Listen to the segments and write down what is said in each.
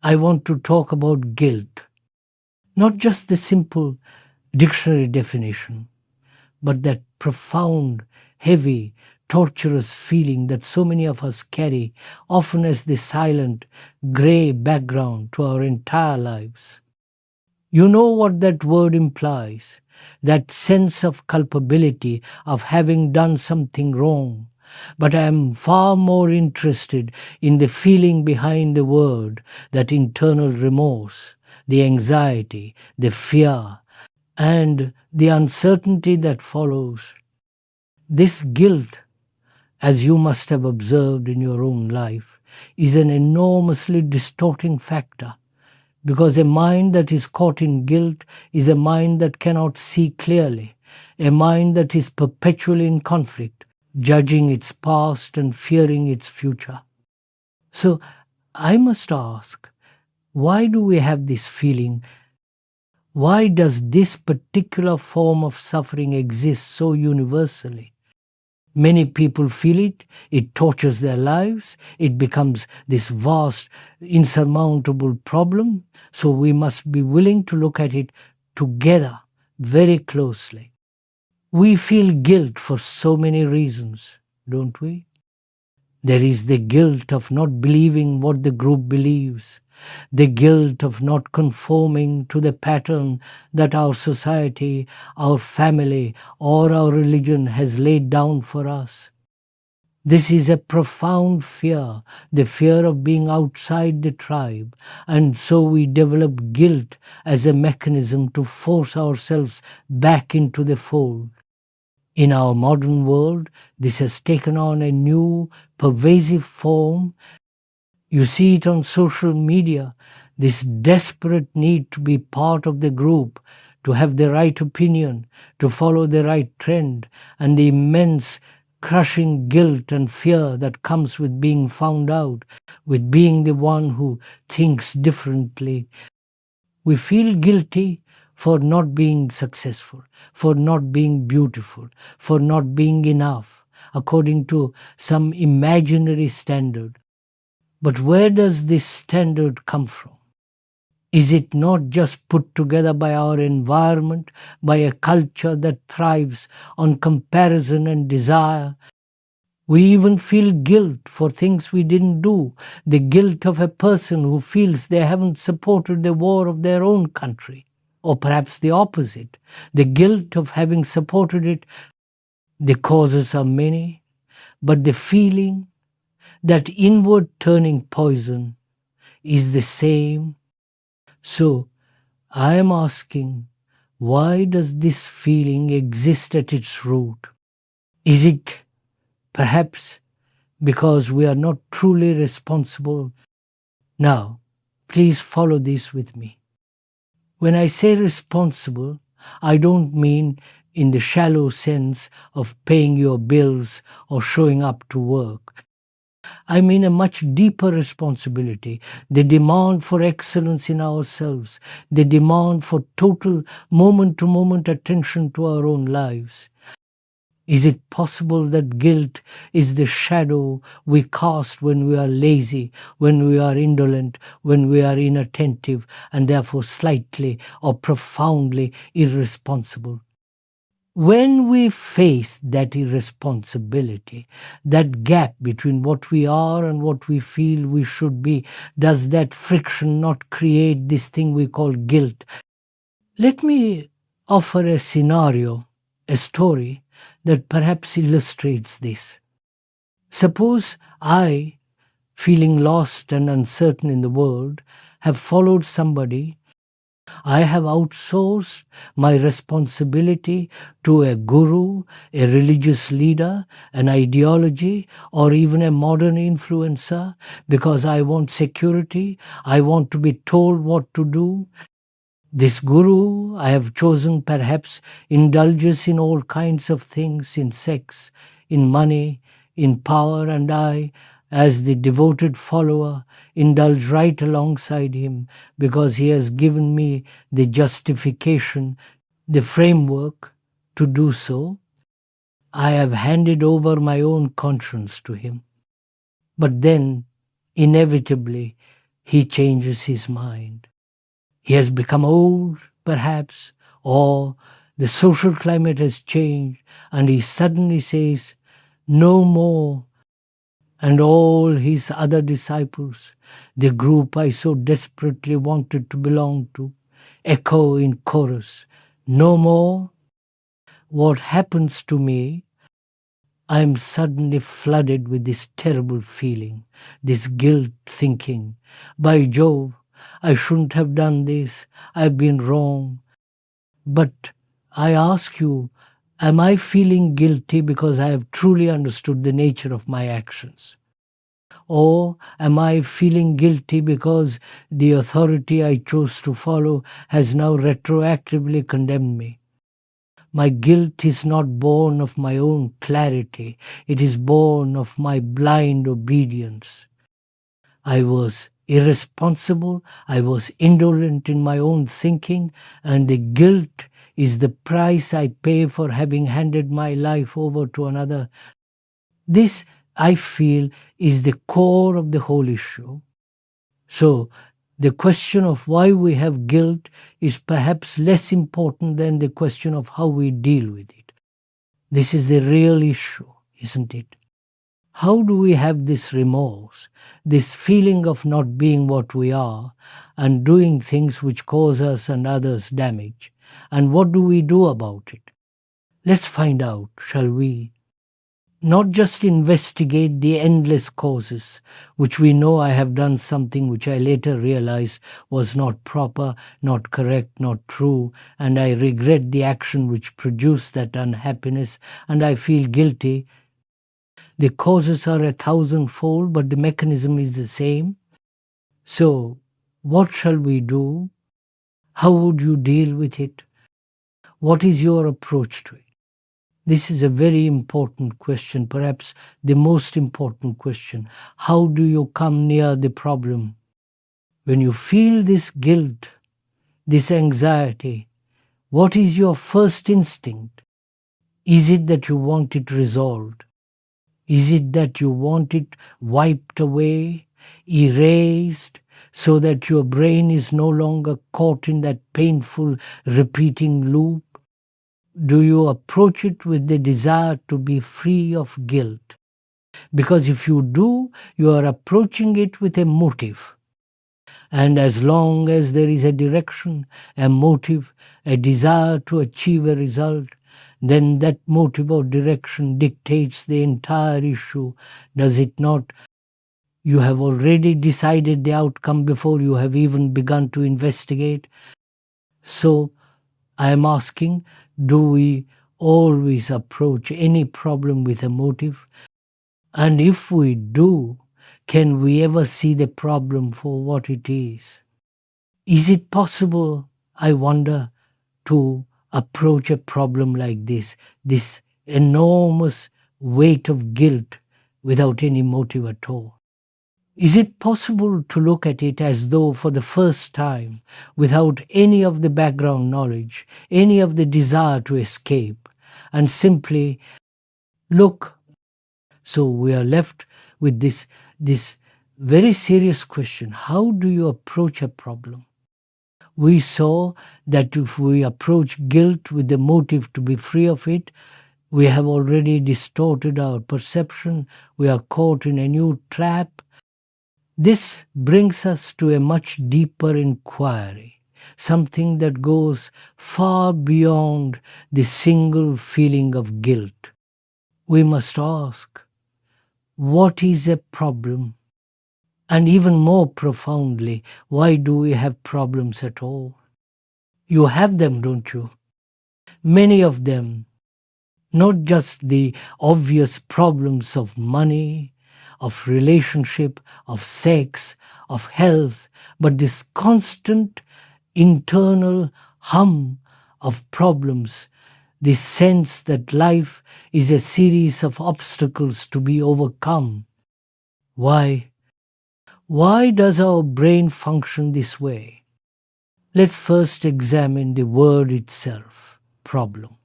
I want to talk about guilt, not just the simple dictionary definition, but that profound, heavy, torturous feeling that so many of us carry, often as the silent, grey background to our entire lives. You know what that word implies, that sense of culpability of having done something wrong. But I am far more interested in the feeling behind the word, that internal remorse, the anxiety, the fear, and the uncertainty that follows. This guilt, as you must have observed in your own life, is an enormously distorting factor, because a mind that is caught in guilt is a mind that cannot see clearly, a mind that is perpetually in conflict, judging its past and fearing its future. So I must ask, why do we have this feeling? Why does this particular form of suffering exist so universally? Many people feel it, it tortures their lives, it becomes this vast, insurmountable problem, so we must be willing to look at it together very closely. We feel guilt for so many reasons, don't we? There is the guilt of not believing what the group believes, the guilt of not conforming to the pattern that our society, our family, or our religion has laid down for us. This is a profound fear, the fear of being outside the tribe, and so we develop guilt as a mechanism to force ourselves back into the fold. In our modern world, this has taken on a new, pervasive form. You see it on social media, this desperate need to be part of the group, to have the right opinion, to follow the right trend, and the immense crushing guilt and fear that comes with being found out, with being the one who thinks differently. We feel guilty for not being successful, for not being beautiful, for not being enough, according to some imaginary standard. But where does this standard come from? Is it not just put together by our environment, by a culture that thrives on comparison and desire? We even feel guilt for things we didn't do, the guilt of a person who feels they haven't supported the war of their own country, or perhaps the opposite, the guilt of having supported it. The causes are many, but the feeling, that inward turning poison, is the same. So I am asking, why does this feeling exist at its root? Is it perhaps because we are not truly responsible? Now, please follow this with me. When I say responsible, I don't mean in the shallow sense of paying your bills or showing up to work. I mean a much deeper responsibility, the demand for excellence in ourselves, the demand for total moment-to-moment attention to our own lives. Is it possible that guilt is the shadow we cast when we are lazy, when we are indolent, when we are inattentive, and therefore slightly or profoundly irresponsible? When we face that irresponsibility, that gap between what we are and what we feel we should be, does that friction not create this thing we call guilt? Let me offer a scenario, a story that perhaps illustrates this. Suppose I, feeling lost and uncertain in the world, have followed somebody. I have outsourced my responsibility to a guru, a religious leader, an ideology, or even a modern influencer because I want security. I want to be told what to do. This guru I have chosen perhaps indulges in all kinds of things, in sex, in money, in power, and I, as the devoted follower, indulge right alongside him because he has given me the justification, the framework to do so. I have handed over my own conscience to him. But then, inevitably, he changes his mind. He has become old, perhaps, or the social climate has changed, and he suddenly says, "No more." And all his other disciples, the group I so desperately wanted to belong to, echo in chorus, "No more." What happens to me? I am suddenly flooded with this terrible feeling, this guilt thinking, by Jove, I shouldn't have done this, I've been wrong. But I ask you, am I feeling guilty because I have truly understood the nature of my actions? Or am I feeling guilty because the authority I chose to follow has now retroactively condemned me? My guilt is not born of my own clarity, it is born of my blind obedience. I was irresponsible, I was indolent in my own thinking, and the guilt is the price I pay for having handed my life over to another. This, I feel, is the core of the whole issue. So, the question of why we have guilt is perhaps less important than the question of how we deal with it. This is the real issue, isn't it? How do we have this remorse, this feeling of not being what we are and doing things which cause us and others damage? And what do we do about it? Let's find out, shall we? Not just investigate the endless causes, which we know I have done something which I later realized was not proper, not correct, not true, and I regret the action which produced that unhappiness, and I feel guilty. The causes are 1,000-fold, but the mechanism is the same. So, what shall we do? How would you deal with it? What is your approach to it? This is a very important question, perhaps the most important question. How do you come near the problem? When you feel this guilt, this anxiety, what is your first instinct? Is it that you want it resolved? Is it that you want it wiped away, erased, so that your brain is no longer caught in that painful repeating loop? Do you approach it with the desire to be free of guilt? Because if you do, you are approaching it with a motive. And as long as there is a direction, a motive, a desire to achieve a result, then that motive or direction dictates the entire issue, does it not? You have already decided the outcome before you have even begun to investigate. So, I am asking, do we always approach any problem with a motive? And if we do, can we ever see the problem for what it is? Is it possible, I wonder, to approach a problem like this enormous weight of guilt without any motive at all? Is it possible to look at it as though for the first time, without any of the background knowledge, any of the desire to escape, and simply look? So we are left with this very serious question. How do you approach a problem? We saw that if we approach guilt with the motive to be free of it, we have already distorted our perception. We are caught in a new trap. This brings us to a much deeper inquiry, something that goes far beyond the single feeling of guilt. We must ask, what is a problem? And even more profoundly, why do we have problems at all? You have them, don't you? Many of them, not just the obvious problems of money, of relationship, of sex, of health, but this constant internal hum of problems, this sense that life is a series of obstacles to be overcome. Why? Why does our brain function this way? Let's first examine the word itself, problem.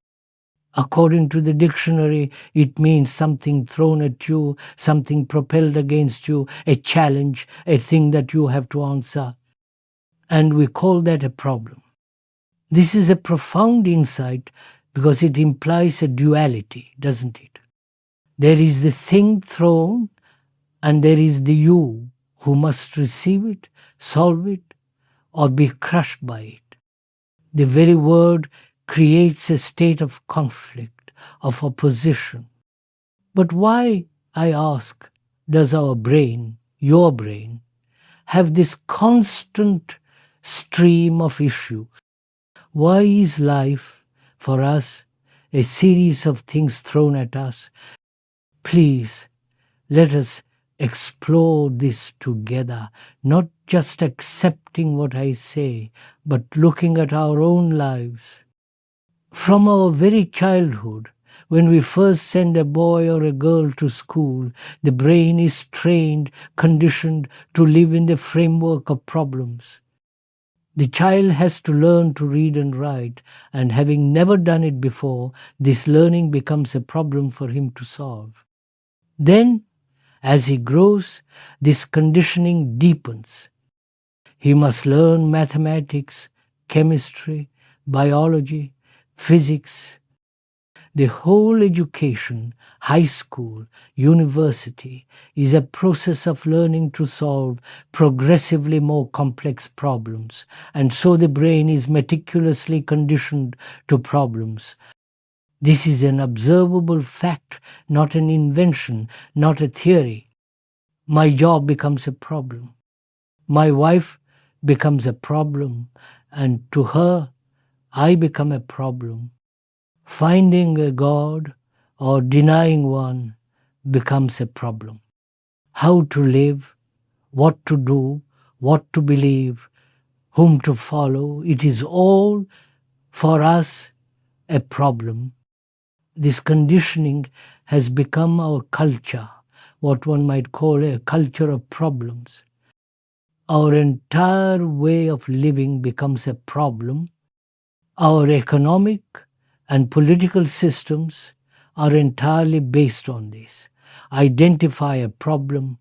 According to the dictionary, it means something thrown at you, something propelled against you, a challenge, a thing that you have to answer. And we call that a problem. This is a profound insight because it implies a duality, doesn't it? There is the thing thrown, and there is the you who must receive it, solve it, or be crushed by it. The very word creates a state of conflict, of opposition. But why, I ask, does our brain, your brain, have this constant stream of issues? Why is life, for us, a series of things thrown at us? Please, let us explore this together, not just accepting what I say, but looking at our own lives. From our very childhood, when we first send a boy or a girl to school, the brain is trained, conditioned to live in the framework of problems. The child has to learn to read and write, and having never done it before, this learning becomes a problem for him to solve. Then, as he grows, this conditioning deepens. He must learn mathematics, chemistry, biology, physics. The whole education, high school, university, is a process of learning to solve progressively more complex problems, and so the brain is meticulously conditioned to problems. This is an observable fact, not an invention, not a theory. My job becomes a problem. My wife becomes a problem, and to her, I become a problem. Finding a God or denying one becomes a problem. How to live, what to do, what to believe, whom to follow, it is all for us a problem. This conditioning has become our culture, what one might call a culture of problems. Our entire way of living becomes a problem. Our economic and political systems are entirely based on this. Identify a problem,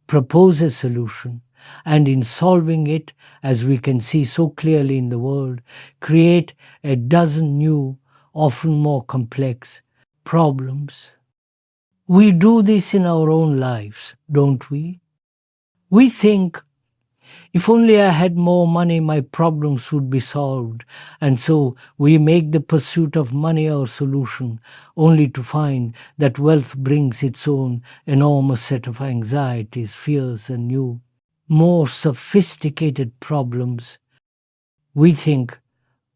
propose a solution, and in solving it, as we can see so clearly in the world, create a dozen new, often more complex problems. We do this in our own lives, don't we? We think, if only I had more money, my problems would be solved. And so we make the pursuit of money our solution, only to find that wealth brings its own enormous set of anxieties, fears, and new, more sophisticated problems. We think,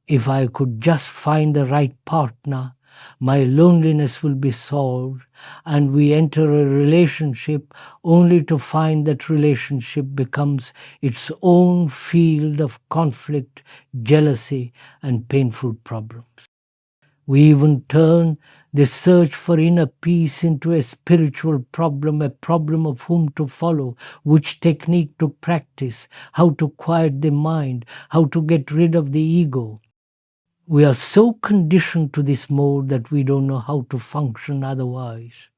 if I could just find the right partner, my loneliness will be solved, and we enter a relationship only to find that relationship becomes its own field of conflict, jealousy, and painful problems. We even turn the search for inner peace into a spiritual problem, a problem of whom to follow, which technique to practice, how to quiet the mind, how to get rid of the ego. We are so conditioned to this mode that we don't know how to function otherwise.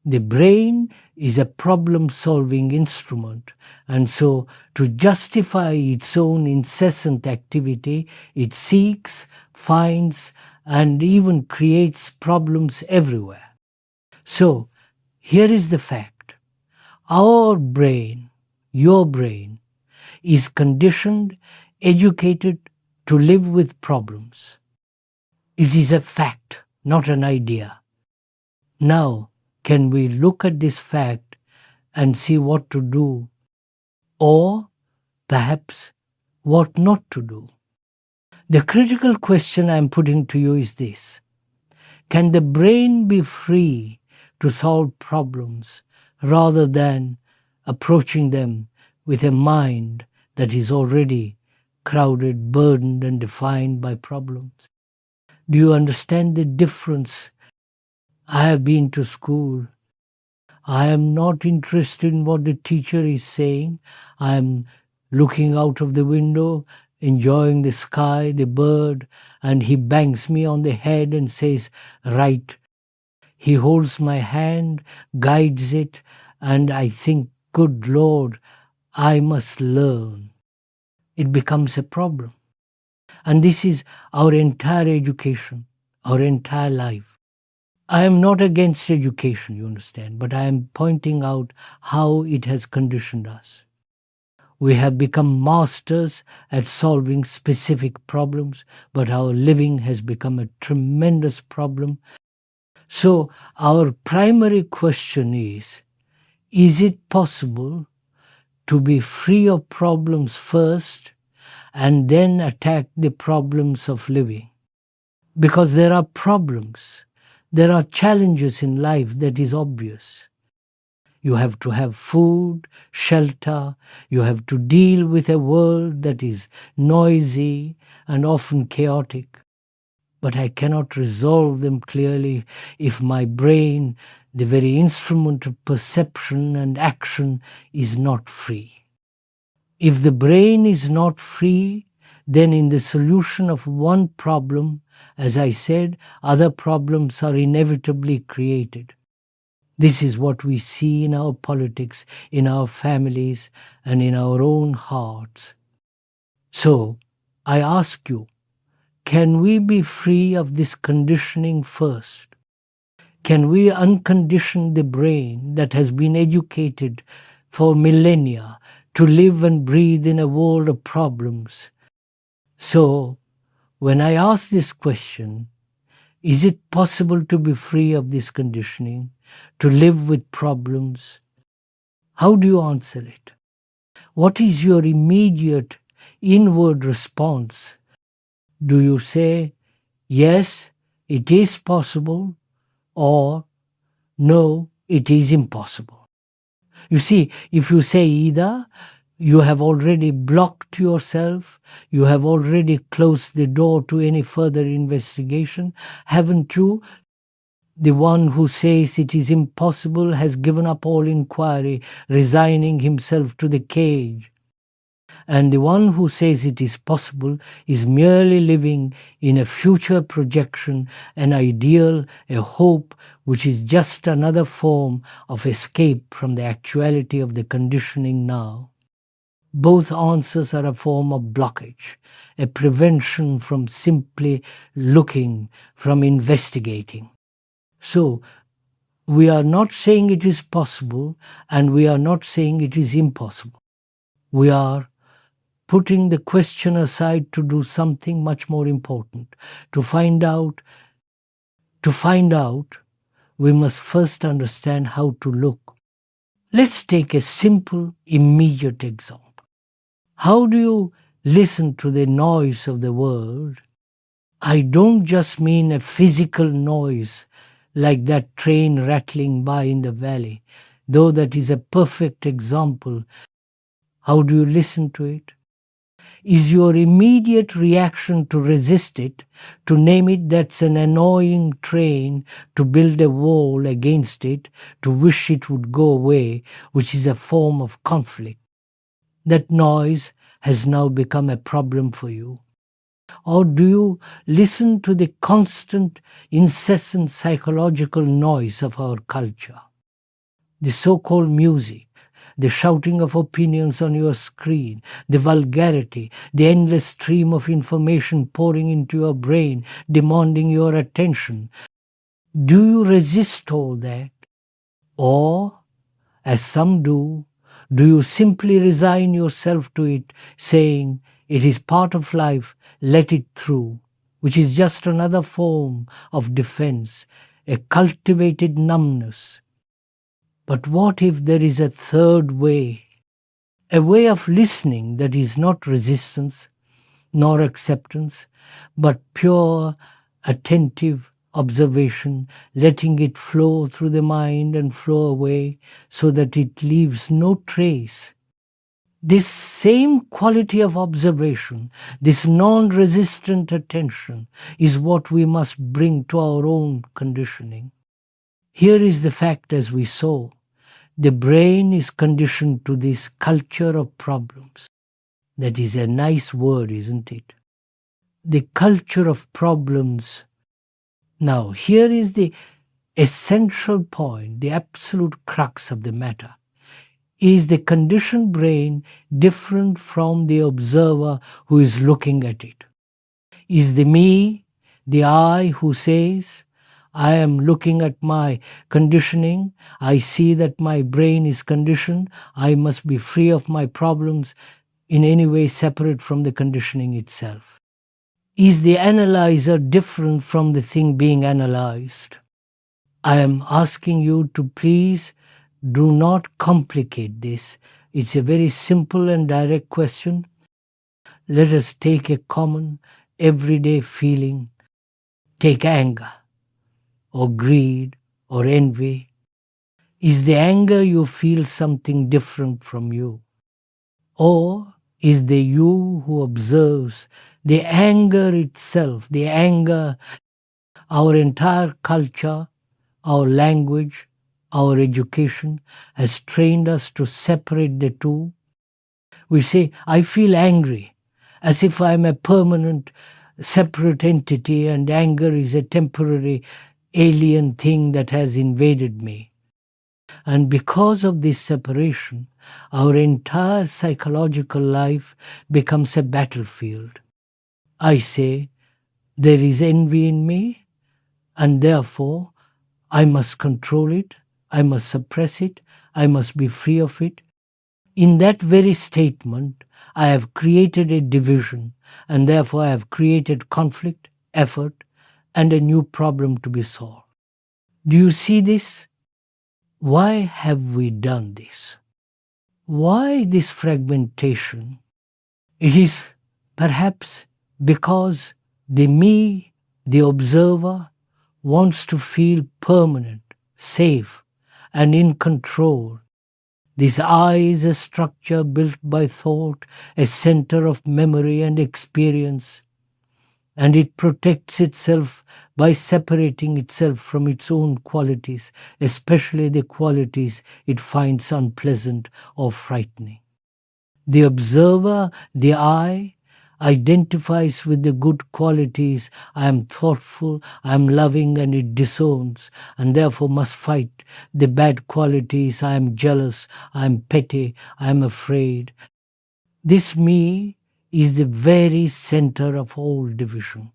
The brain is a problem-solving instrument, and so to justify its own incessant activity, it seeks, finds, and even creates problems everywhere. So, here is the fact. Our brain, your brain, is conditioned, educated to live with problems. It is a fact, not an idea. Now, can we look at this fact and see what to do, or perhaps what not to do? The critical question I am putting to you is this: can the brain be free to solve problems rather than approaching them with a mind that is already crowded, burdened, and defined by problems? Do you understand the difference? I have been to school. I am not interested in what the teacher is saying. I am looking out of the window enjoying the sky, the bird, and he bangs me on the head and says, "Right." He holds my hand, guides it, and I think, "Good Lord, I must learn." It becomes a problem. And this is our entire education, our entire life. I am not against education, you understand, but I am pointing out how it has conditioned us. We have become masters at solving specific problems, but our living has become a tremendous problem. So, our primary question is it possible to be free of problems first and then attack the problems of living? Because there are problems, there are challenges in life that is obvious. You have to have food, shelter, you have to deal with a world that is noisy and often chaotic. But I cannot resolve them clearly if my brain, the very instrument of perception and action, is not free. If the brain is not free, then in the solution of one problem, as I said, other problems are inevitably created. This is what we see in our politics, in our families, and in our own hearts. So, I ask you, can we be free of this conditioning first? Can we uncondition the brain that has been educated for millennia to live and breathe in a world of problems? So, when I ask this question, is it possible to be free of this conditioning, to live with problems? How do you answer it? What is your immediate inward response? Do you say, "Yes, it is possible," or "No, it is impossible"? You see, if you say either, you have already blocked yourself, you have already closed the door to any further investigation, haven't you? The one who says it is impossible has given up all inquiry, resigning himself to the cage. And the one who says it is possible is merely living in a future projection, an ideal, a hope, which is just another form of escape from the actuality of the conditioning now. Both answers are a form of blockage, a prevention from simply looking, from investigating. So, we are not saying it is possible, and we are not saying it is impossible. We are putting the question aside to do something much more important. To find out, we must first understand how to look. Let's take a simple, immediate example. How do you listen to the noise of the world? I don't just mean a physical noise like that train rattling by in the valley, though that is a perfect example. How do you listen to it? Is your immediate reaction to resist it, to name it that's an annoying train, to build a wall against it, to wish it would go away, which is a form of conflict? That noise has now become a problem for you. Or do you listen to the constant, incessant psychological noise of our culture? The so-called music, the shouting of opinions on your screen, the vulgarity, the endless stream of information pouring into your brain, demanding your attention. Do you resist all that? Or, as some do you simply resign yourself to it, saying, "It is part of life, let it through," which is just another form of defense, a cultivated numbness? But what if there is a third way? A way of listening that is not resistance nor acceptance, but pure, attentive observation, letting it flow through the mind and flow away so that it leaves no trace. This same quality of observation, this non-resistant attention, is what we must bring to our own conditioning. Here is the fact, as we saw. The brain is conditioned to this culture of problems. That is a nice word, isn't it? The culture of problems. Now, here is the essential point, the absolute crux of the matter. Is the conditioned brain different from the observer who is looking at it? Is the me, the I who says, I am looking at my conditioning, I see that my brain is conditioned, I must be free of my problems, in any way separate from the conditioning itself? Is the analyzer different from the thing being analyzed? I am asking you to please do not complicate this. It's a very simple and direct question. Let us take a common, everyday feeling. Take anger, or greed, or envy. Is the anger you feel something different from you? Or is the you who observes the anger itself, the anger, our entire culture, our language, our education has trained us to separate the two? We say, I feel angry, as if I'm a permanent, separate entity and anger is a temporary, alien thing that has invaded me. And because of this separation, our entire psychological life becomes a battlefield. I say, there is envy in me, and therefore I must control it, I must suppress it, I must be free of it. In that very statement, I have created a division, and therefore I have created conflict, effort, and a new problem to be solved. Do you see this? Why have we done this? Why this fragmentation? It is perhaps because the me, the observer, wants to feel permanent, safe, and in control. This I is a structure built by thought, a center of memory and experience, and it protects itself by separating itself from its own qualities, especially the qualities it finds unpleasant or frightening. The observer, the I, identifies with the good qualities. I am thoughtful, I am loving, and it disowns, and therefore must fight the bad qualities. I am jealous, I am petty, I am afraid. This me is the very center of all division.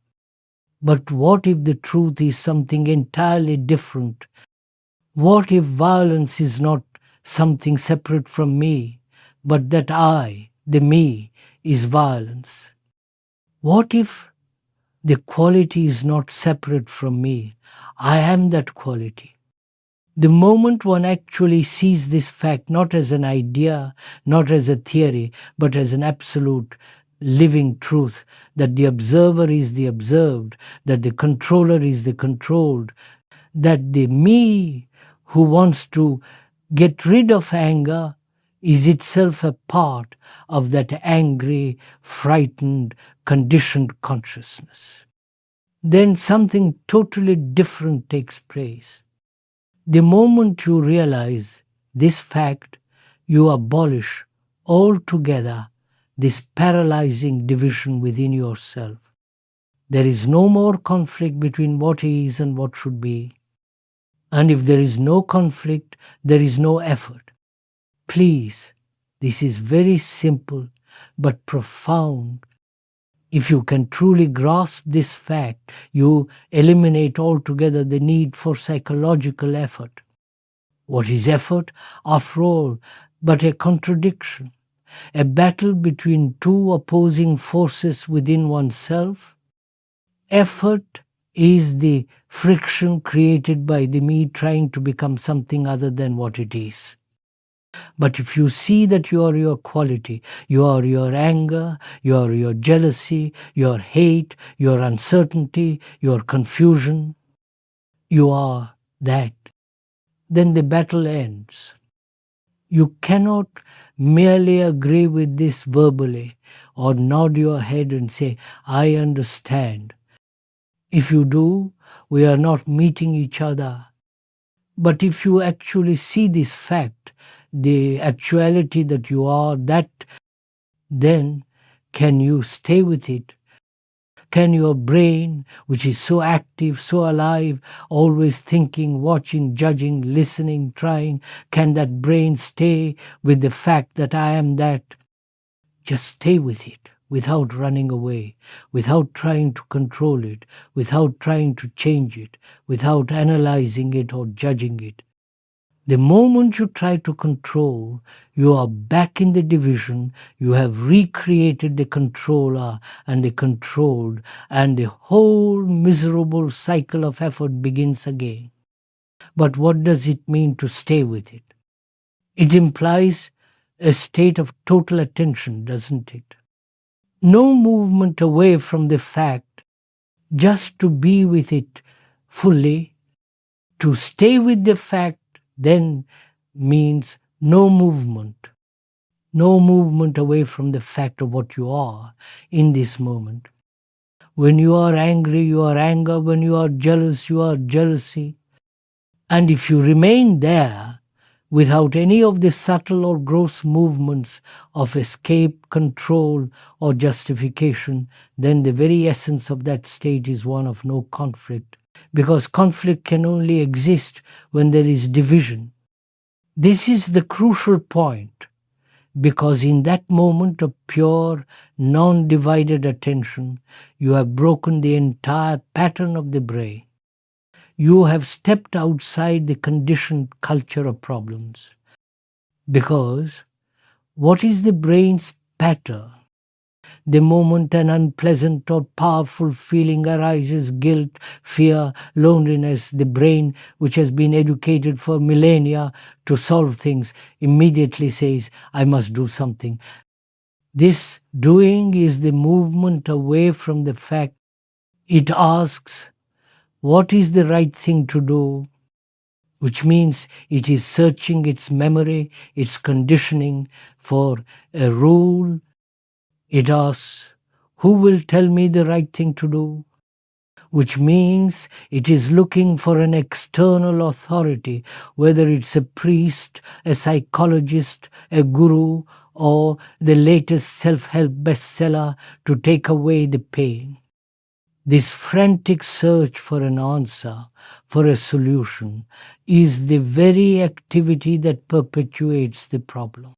But what if the truth is something entirely different? What if violence is not something separate from me, but that I, the me, is violence? What if the quality is not separate from me? I am that quality. The moment one actually sees this fact not as an idea, not as a theory, but as an absolute living truth, that the observer is the observed, that the controller is the controlled, that the me who wants to get rid of anger is itself a part of that angry, frightened, conditioned consciousness. Then something totally different takes place. The moment you realize this fact, you abolish altogether this paralyzing division within yourself. There is no more conflict between what is and what should be. And if there is no conflict, there is no effort. Please, this is very simple but profound. If you can truly grasp this fact, you eliminate altogether the need for psychological effort. What is effort? After all, but a contradiction, a battle between two opposing forces within oneself. Effort is the friction created by the me trying to become something other than what it is. But if you see that you are your quality, you are your anger, you are your jealousy, your hate, your uncertainty, your confusion, you are that, then the battle ends. You cannot merely agree with this verbally or nod your head and say, I understand. If you do, we are not meeting each other. But if you actually see this fact, the actuality that you are that, then Can you stay with it? Can your brain, which is so active, so alive, always thinking, watching, judging, listening, trying, can that brain stay with the fact that I am that? Just stay with it without running away, without trying to control it, without trying to change it, without analyzing it or judging it. The moment you try to control, you are back in the division, you have recreated the controller and the controlled, and the whole miserable cycle of effort begins again. But what does it mean to stay with it? It implies a state of total attention, doesn't it? No movement away from the fact, just to be with it fully. To stay with the fact then means no movement away from the fact of what you are in this moment. When you are angry, you are anger. When you are jealous, you are jealousy. And if you remain there without any of the subtle or gross movements of escape, control, or justification, then the very essence of that state is one of no conflict. Because conflict can only exist when there is division. This is the crucial point, because in that moment of pure, non-divided attention, you have broken the entire pattern of the brain. You have stepped outside the conditioned culture of problems. Because what is the brain's pattern? The moment an unpleasant or powerful feeling arises, guilt, fear, loneliness, the brain, which has been educated for millennia to solve things, immediately says, I must do something. This doing is the movement away from the fact. It asks, what is the right thing to do? Which means it is searching its memory, its conditioning for a rule. It asks, who will tell me the right thing to do? Which means it is looking for an external authority, whether it's a priest, a psychologist, a guru, or the latest self-help bestseller to take away the pain. This frantic search for an answer, for a solution, is the very activity that perpetuates the problem.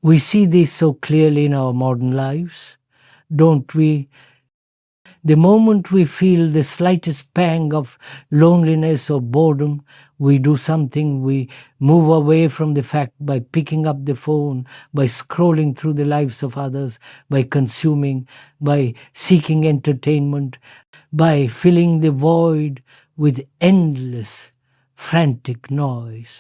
We see this so clearly in our modern lives, don't we? The moment we feel the slightest pang of loneliness or boredom, we do something, we move away from the fact by picking up the phone, by scrolling through the lives of others, by consuming, by seeking entertainment, by filling the void with endless, frantic noise.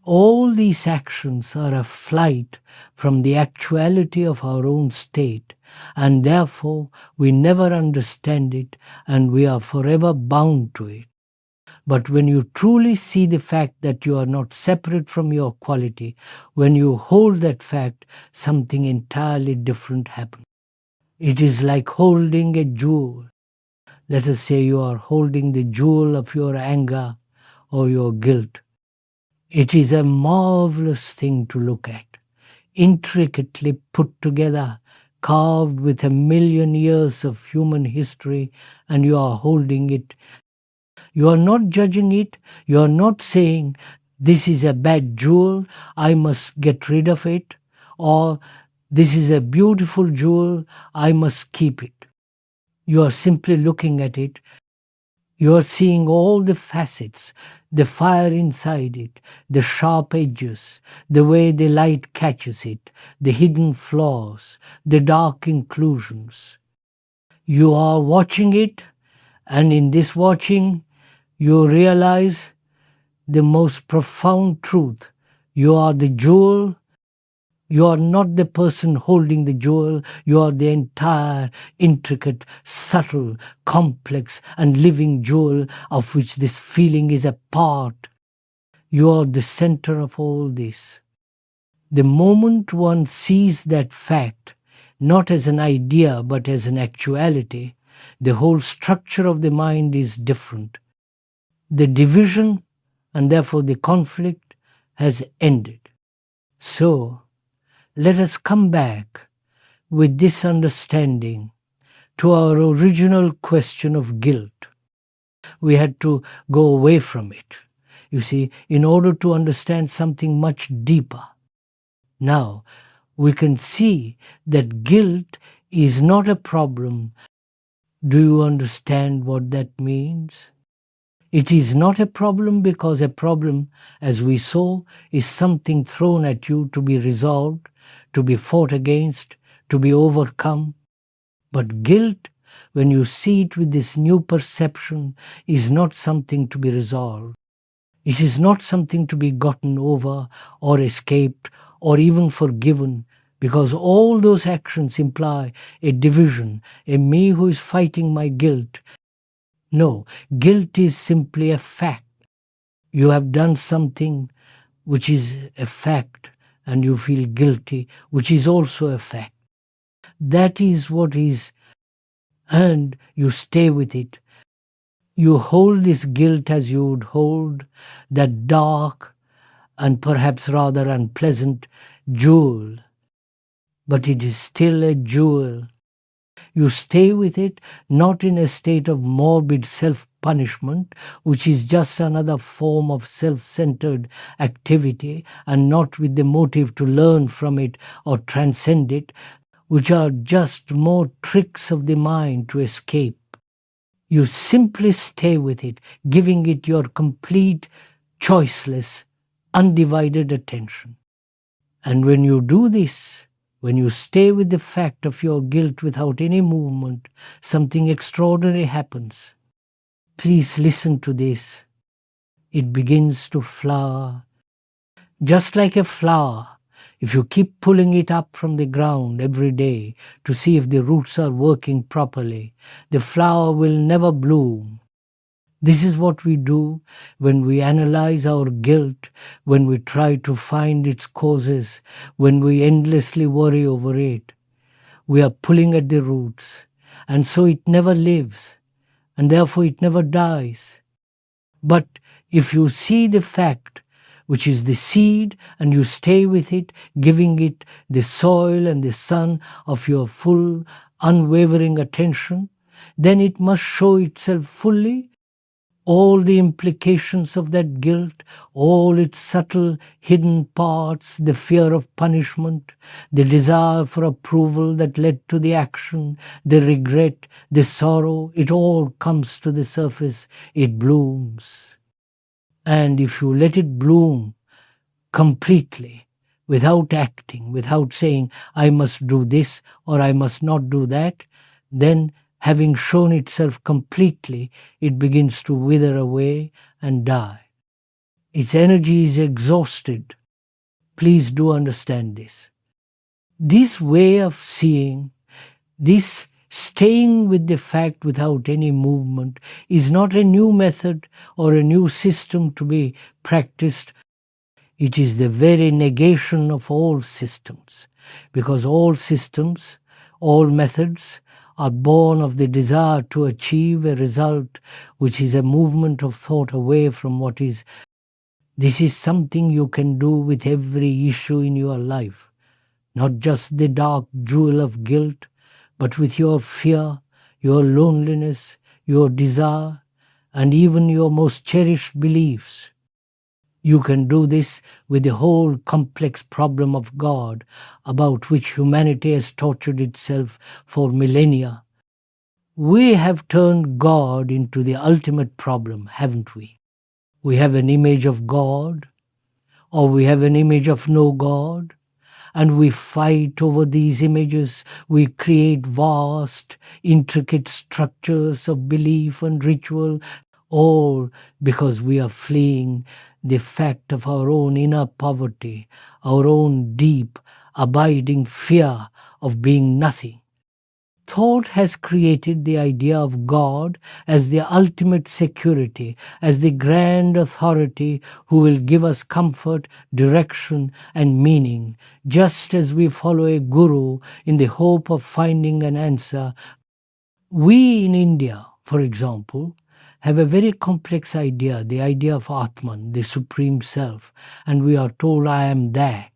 All these actions are a flight from the actuality of our own state, and therefore we never understand it and we are forever bound to it. But when you truly see the fact that you are not separate from your quality, when you hold that fact, something entirely different happens. It is like holding a jewel. Let us say you are holding the jewel of your anger or your guilt. It is a marvelous thing to look at, intricately put together, carved with 1,000,000 years of human history, and you are holding it. You are not judging it. You are not saying, this is a bad jewel, I must get rid of it, or this is a beautiful jewel, I must keep it. You are simply looking at it. You are seeing all the facets, the fire inside it, the sharp edges, the way the light catches it, the hidden flaws, the dark inclusions. You are watching it, and in this watching, you realize the most profound truth. You are the jewel. You are not the person holding the jewel. You are the entire, intricate, subtle, complex, and living jewel of which this feeling is a part. You are the center of all this. The moment one sees that fact, not as an idea but as an actuality, the whole structure of the mind is different. The division, and therefore the conflict, has ended. So, let us come back with this understanding to our original question of guilt. We had to go away from it, you see, in order to understand something much deeper. Now, we can see that guilt is not a problem. Do you understand what that means? It is not a problem because a problem, as we saw, is something thrown at you to be resolved, to be fought against, to be overcome. But guilt, when you see it with this new perception, is not something to be resolved. It is not something to be gotten over or escaped or even forgiven, because all those actions imply a division, a me who is fighting my guilt. No, guilt is simply a fact. You have done something which is a fact, and you feel guilty, which is also a fact. That is what is, and you stay with it. You hold this guilt as you would hold that dark and perhaps rather unpleasant jewel. But it is still a jewel. You stay with it not in a state of morbid self-punishment, which is just another form of self-centered activity, and not with the motive to learn from it or transcend it, which are just more tricks of the mind to escape. You simply stay with it, giving it your complete, choiceless, undivided attention. And when you do this, when you stay with the fact of your guilt without any movement, something extraordinary happens. Please listen to this. It begins to flower. Just like a flower, if you keep pulling it up from the ground every day to see if the roots are working properly, the flower will never bloom. This is what we do when we analyze our guilt, when we try to find its causes, when we endlessly worry over it. We are pulling at the roots, and so it never lives, and therefore it never dies. But if you see the fact, which is the seed, and you stay with it, giving it the soil and the sun of your full, unwavering attention, then it must show itself fully, all the implications of that guilt, all its subtle hidden parts, the fear of punishment, the desire for approval that led to the action, the regret, the sorrow, it all comes to the surface, it blooms. And if you let it bloom completely, without acting, without saying, I must do this or I must not do that, then having shown itself completely, it begins to wither away and die. Its energy is exhausted. Please do understand this. This way of seeing, this staying with the fact without any movement, is not a new method or a new system to be practiced. It is the very negation of all systems, because all systems, all methods, are born of the desire to achieve a result which is a movement of thought away from what is. This is something you can do with every issue in your life, not just the dark jewel of guilt, but with your fear, your loneliness, your desire, and even your most cherished beliefs. You can do this with the whole complex problem of God, about which humanity has tortured itself for millennia. We have turned God into the ultimate problem, haven't we? We have an image of God, or we have an image of no God, and we fight over these images. We create vast, intricate structures of belief and ritual, all because we are fleeing the fact of our own inner poverty, our own deep, abiding fear of being nothing. Thought has created the idea of God as the ultimate security, as the grand authority who will give us comfort, direction, and meaning, just as we follow a guru in the hope of finding an answer. We in India, for example, have a very complex idea, the idea of Atman, the Supreme Self, and we are told, I am that.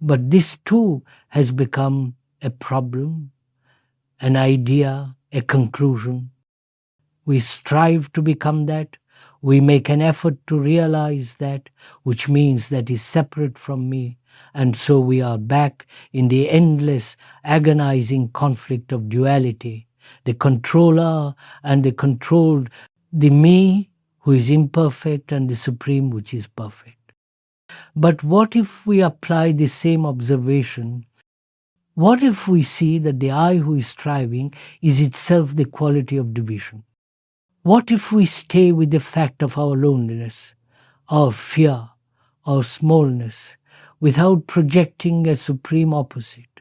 But this too has become a problem, an idea, a conclusion. We strive to become that. We make an effort to realize that, which means that is separate from me. And so we are back in the endless, agonizing conflict of duality, the controller and the controlled, the me who is imperfect and the supreme which is perfect. But what if we apply the same observation? What if we see that the I who is striving is itself the quality of division? What if we stay with the fact of our loneliness, our fear, our smallness, without projecting a supreme opposite?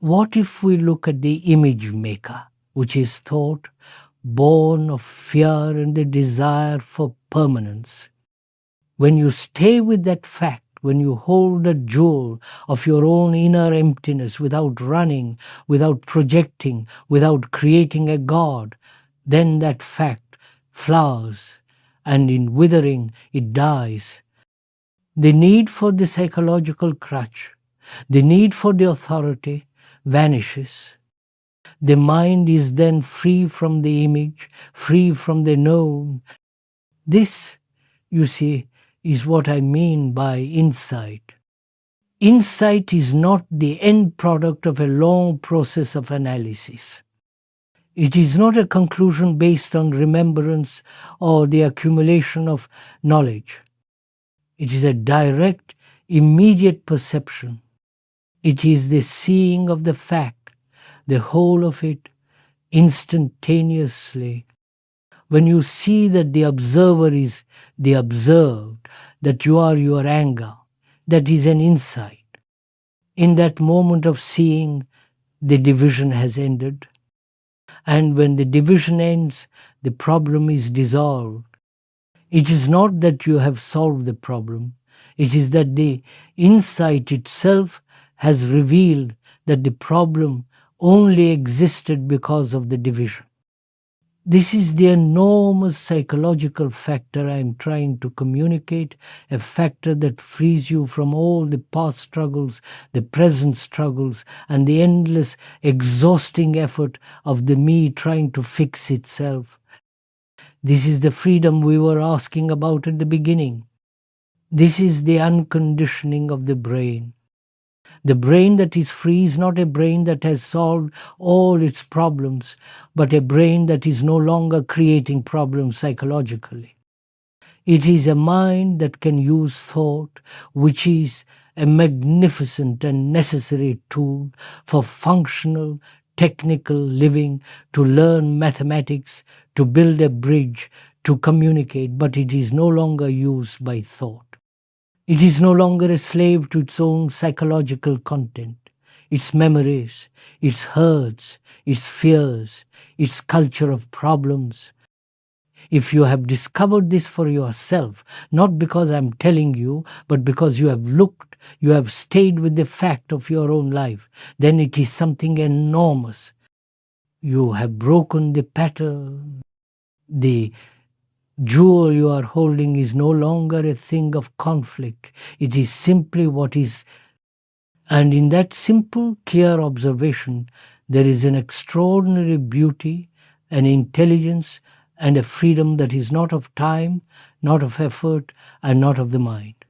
What if we look at the image maker, which is thought, born of fear and the desire for permanence? When you stay with that fact, when you hold a jewel of your own inner emptiness without running, without projecting, without creating a God, then that fact flowers, and in withering it dies. The need for the psychological crutch, the need for the authority vanishes. The mind is then free from the image, free from the known. This, you see, is what I mean by insight. Insight is not the end product of a long process of analysis. It is not a conclusion based on remembrance or the accumulation of knowledge. It is a direct, immediate perception. It is the seeing of the fact, the whole of it, instantaneously. When you see that the observer is the observed, that you are your anger, that is an insight. In that moment of seeing, the division has ended. And when the division ends, the problem is dissolved. It is not that you have solved the problem. It is that the insight itself has revealed that the problem only existed because of the division. This is the enormous psychological factor I am trying to communicate, a factor that frees you from all the past struggles, the present struggles, and the endless, exhausting effort of the me trying to fix itself. This is the freedom we were asking about at the beginning. This is the unconditioning of the brain. The brain that is free is not a brain that has solved all its problems, but a brain that is no longer creating problems psychologically. It is a mind that can use thought, which is a magnificent and necessary tool for functional, technical living, to learn mathematics, to build a bridge, to communicate, but it is no longer used by thought. It is no longer a slave to its own psychological content, its memories, its hurts, its fears, its culture of problems. If you have discovered this for yourself, not because I'm telling you, but because you have looked, you have stayed with the fact of your own life, then it is something enormous. You have broken the pattern. The jewel you are holding is no longer a thing of conflict. It is simply what is. And in that simple, clear observation, there is an extraordinary beauty, an intelligence, and a freedom that is not of time, not of effort, and not of the mind.